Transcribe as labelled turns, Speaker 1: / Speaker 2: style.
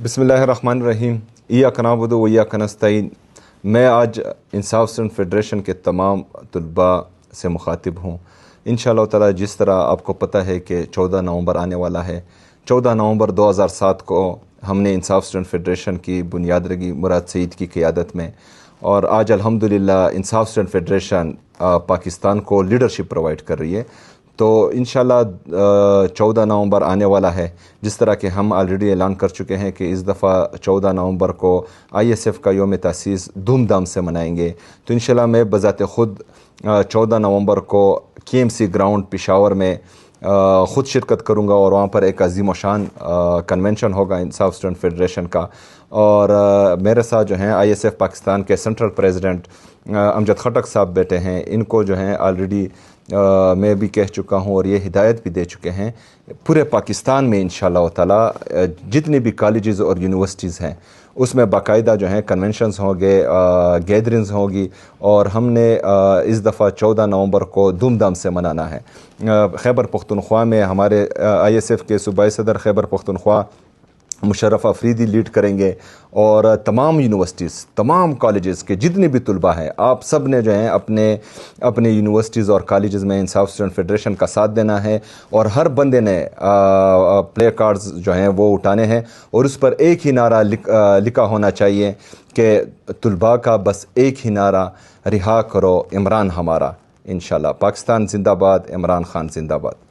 Speaker 1: بسم اللہ الرحمن الرحیم ایاک نعبد و ایاک نستعین۔ میں آج انصاف اسٹوڈنٹ فیڈریشن کے تمام طلباء سے مخاطب ہوں۔ انشاءاللہ تعالی جس طرح آپ کو پتہ ہے کہ 14 نومبر آنے والا ہے، 14 نومبر 2007 کو ہم نے انصاف اسٹوڈنٹ فیڈریشن کی بنیاد رکھی مراد سعید کی قیادت میں، اور آج الحمدللہ انصاف اسٹوڈنٹ فیڈریشن پاکستان کو لیڈرشپ پرووائڈ کر رہی ہے۔ تو انشاءاللہ 14 نومبر آنے والا ہے، جس طرح کہ ہم آلریڈی اعلان کر چکے ہیں کہ اس دفعہ 14 نومبر کو ISF کا یوم تاسیس دھوم دھام سے منائیں گے۔ تو انشاءاللہ میں بذات خود 14 نومبر کو KMC گراؤنڈ پشاور میں خود شرکت کروں گا، اور وہاں پر ایک عظیم و شان کنونشن ہوگا انصاف اسٹوڈنٹ فیڈریشن کا۔ اور میرے ساتھ جو ہیں ISF پاکستان کے سینٹرل پریزیڈنٹ امجد خٹک صاحب بیٹھے ہیں۔ ان کو جو ہیں آلریڈی میں بھی کہہ چکا ہوں اور یہ ہدایت بھی دے چکے ہیں، پورے پاکستان میں انشاءاللہ تعالی جتنی بھی کالجز اور یونیورسٹیز ہیں اس میں باقاعدہ جو ہیں کنونشنز ہوں گے، گیدرنگز ہوگی، اور ہم نے اس دفعہ 14 نومبر کو دھوم دھام سے منانا ہے۔ خیبر پختونخوا میں ہمارے ISF کے صوبائی صدر خیبر پختونخوا مشرف افریدی لیڈ کریں گے، اور تمام یونیورسٹیز، تمام کالجز کے جتنے بھی طلباء ہیں، آپ سب نے جو ہیں اپنے یونیورسٹیز اور کالجز میں انصاف اسٹوڈنٹ فیڈریشن کا ساتھ دینا ہے، اور ہر بندے نے پلے کارڈز جو ہیں وہ اٹھانے ہیں، اور اس پر ایک ہی نعرہ لکھا ہونا چاہیے کہ طلباء کا بس ایک ہی نعرہ، رہا کرو عمران ہمارا۔ انشاءاللہ پاکستان زندہ باد، عمران خان زندہ باد۔